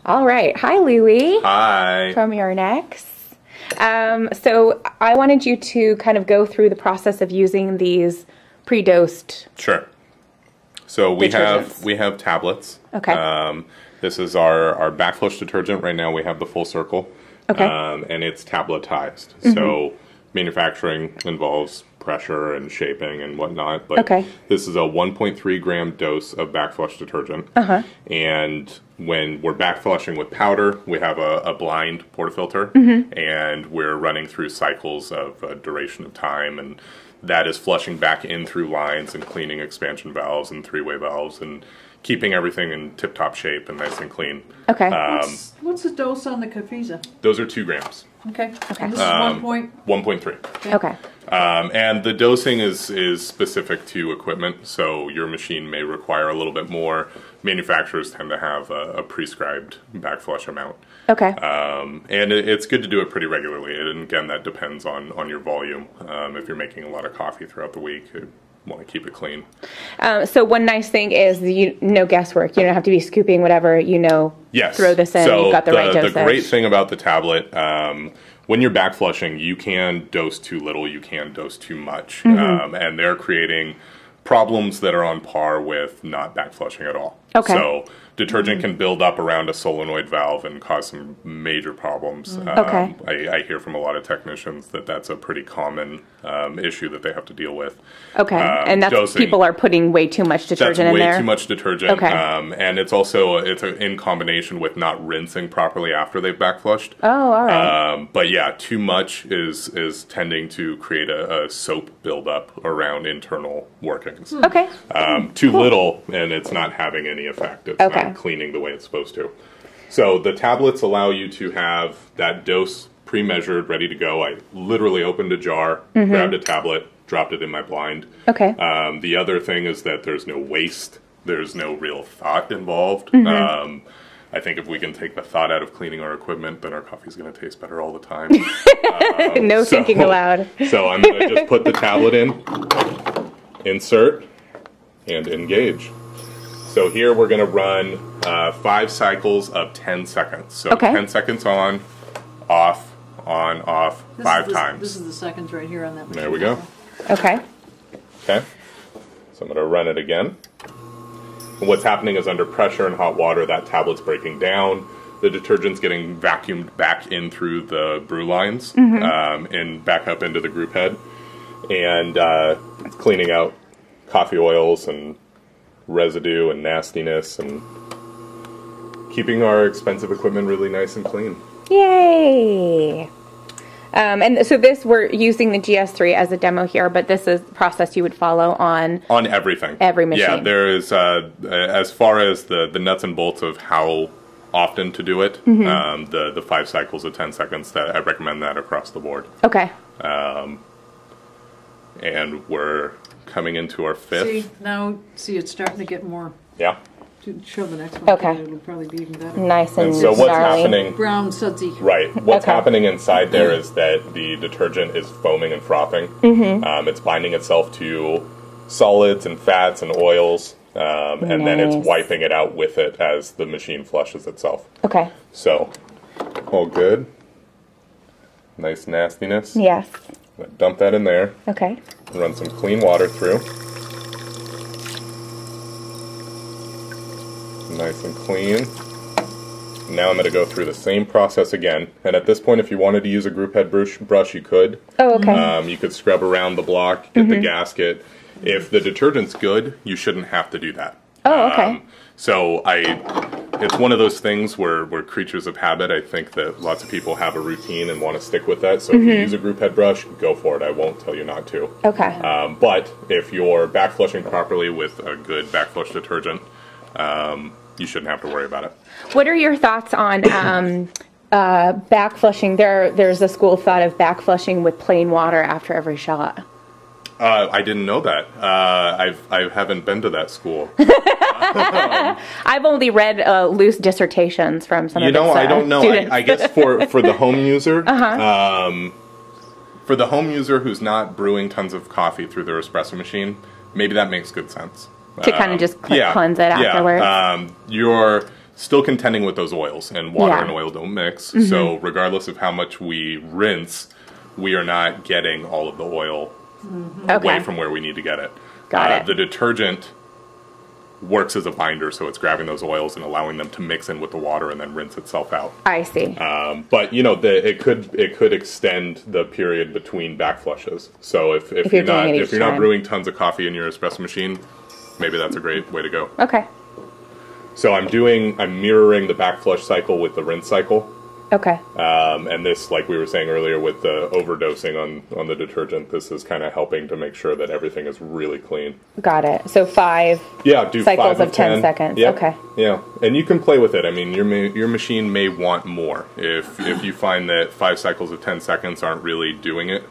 All right. Hi, Louie. Hi. From Urnex. So I wanted you to kind of go through the process of using these pre-dosed. Sure. So we have tablets. Okay. This is our backflush detergent. Right now we have the full circle. Okay. And it's tabletized. So manufacturing involves pressure and shaping and whatnot. But this is a 1.3 gram dose of backflush detergent. And when we're backflushing with powder, we have a blind portafilter, and we're running through cycles of a duration of time, and that is flushing back in through lines and cleaning expansion valves and three-way valves and keeping everything in tip-top shape and nice and clean. Okay. What's the dose on the Cafiza? Those are 2 grams. Okay. Okay. This is 1.3. Okay. And the dosing is specific to equipment, so your machine may require a little bit more. Manufacturers tend to have a prescribed backflush amount. Okay. And it's good to do it pretty regularly. And again, that depends on your volume. If you're making a lot of coffee throughout the week, you want to keep it clean. So one nice thing is no guesswork. You don't have to be scooping whatever, yes. Throw this in, so you've got the right dosage. The great thing about the tablet, when you're backflushing, you can dose too little, you can dose too much. And they're creating problems that are on par with not backflushing at all. Okay. So detergent can build up around a solenoid valve and cause some major problems. Okay. I hear from a lot of technicians that that's a pretty common issue that they have to deal with. Okay, and that's dosing. People are putting way too much detergent in there? That's way too much detergent. Okay. And it's also, in combination with not rinsing properly after they've backflushed. Oh, all right. But yeah, too much is tending to create a soap buildup around internal workings. Okay. Too little, and it's not having any effect. It's not cleaning the way it's supposed to. So the tablets allow you to have that dose pre-measured, ready to go. I literally opened a jar, grabbed a tablet, dropped it in my blind. Okay. The other thing is that there's no waste. There's no real thought involved. I think if we can take the thought out of cleaning our equipment, then our coffee's going to taste better all the time. No thinking aloud. So I'm going to just put the tablet in, insert, and engage. So here we're going to run 5 cycles of 10 seconds. So 10 seconds on, off, 5 times. This is the seconds right here on that machine. There we go. Okay. Okay. So I'm going to run it again. And what's happening is under pressure and hot water, that tablet's breaking down. The detergent's getting vacuumed back in through the brew lines and back up into the group head. And it's cleaning out coffee oils and residue and nastiness and keeping our expensive equipment really nice and clean. Yay! And so we're using the GS3 as a demo here, but this is the process you would follow on everything. Every machine. Yeah, there is, as far as the nuts and bolts of how often to do it, the 5 cycles of 10 seconds, that I recommend that across the board. Okay. And we're coming into our 5th. See, it's starting to get more. Yeah. Show the next one. Okay. It'll probably be even better. Nice and so what's happening? Brown sudsy. Right. What's happening inside there is that the detergent is foaming and frothing. It's binding itself to solids and fats and oils, and then it's wiping it out with it as the machine flushes itself. Okay. So, all good. Nice nastiness. Yes. Dump that in there. Okay. Run some clean water through. Nice and clean. Now I'm going to go through the same process again. And at this point, if you wanted to use a group head brush, you could. Oh, okay. You could scrub around the block, get the gasket. If the detergent's good, you shouldn't have to do that. Oh, okay. So it's one of those things where we're creatures of habit. I think that lots of people have a routine and want to stick with that. So if you use a group head brush, go for it. I won't tell you not to. Okay. But if you're backflushing properly with a good backflush detergent, you shouldn't have to worry about it. What are your thoughts on backflushing? There's a school of thought of backflushing with plain water after every shot. I didn't know that. I haven't been to that school. I've only read loose dissertations from some of its I don't know. I guess for the home user, for the home user who's not brewing tons of coffee through their espresso machine, maybe that makes good sense. To kind of just cleanse it afterwards. still contending with those oils, and water and oil don't mix. So regardless of how much we rinse, we are not getting all of the oil away from where we need to get it. Got it. The detergent works as a binder, so it's grabbing those oils and allowing them to mix in with the water and then rinse itself out. I see. But you know, it could extend the period between back flushes. So if you're not brewing tons of coffee in your espresso machine, maybe that's a great way to go. Okay. So I'm mirroring the back flush cycle with the rinse cycle. Okay. And this, like we were saying earlier, with the overdosing on the detergent, this is kind of helping to make sure that everything is really clean. Got it. So 5 do cycles 5 of 10 seconds. Yep. Okay. Yeah, and you can play with it. I mean, your machine may want more. If you find that 5 cycles of 10 seconds aren't really doing it,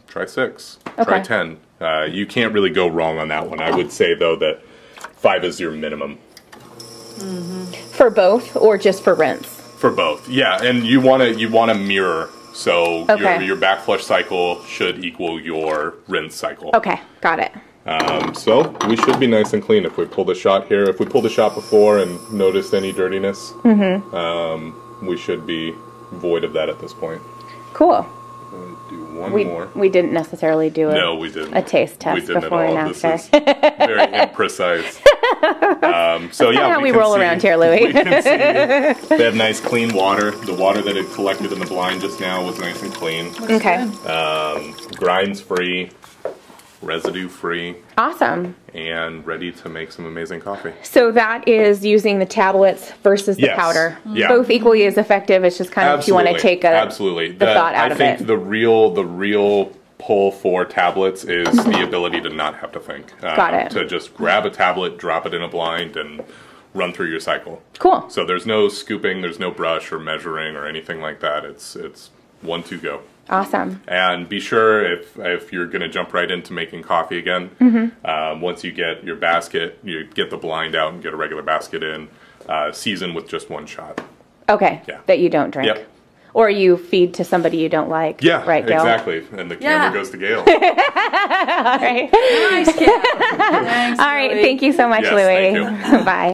try 6. Okay. Try 10. You can't really go wrong on that one. I would say though that 5 is your minimum. For both, or just for rinse? For both, yeah, and you want to mirror, so your back flush cycle should equal your rinse cycle. Okay, got it. So we should be nice and clean if we pull the shot here. If we pulled the shot before and noticed any dirtiness, we should be void of that at this point. Cool. Do one more. We didn't necessarily do it. No, we didn't. A taste test we didn't before at all. and after. This is very imprecise. So That's how we roll around here, Louie. We can see they have nice clean water. The water that had collected in the blind just now was nice and clean. Okay. Grinds free, residue free. Awesome. And ready to make some amazing coffee. So that is using the tablets versus the powder. Yeah. Both equally as effective. It's just kind of if you want to take the thought out of it. I think the real pull for tablets is the ability to not have to think. Got it. To just grab a tablet, drop it in a blind, and run through your cycle. Cool. So there's no scooping, there's no brush or measuring or anything like that. It's 1, 2, go. Awesome. And be sure if you're going to jump right into making coffee again, once you get your basket, you get the blind out and get a regular basket in, season with just 1 shot. Okay. Yeah. That you don't drink. Yep. Or you feed to somebody you don't like. Yeah, right, Gail? exactly. And the camera goes to Gail. All right. Nice, Gail. Thanks, All right. Louie. Thank you so much, Yes, Louie. thank you. Bye.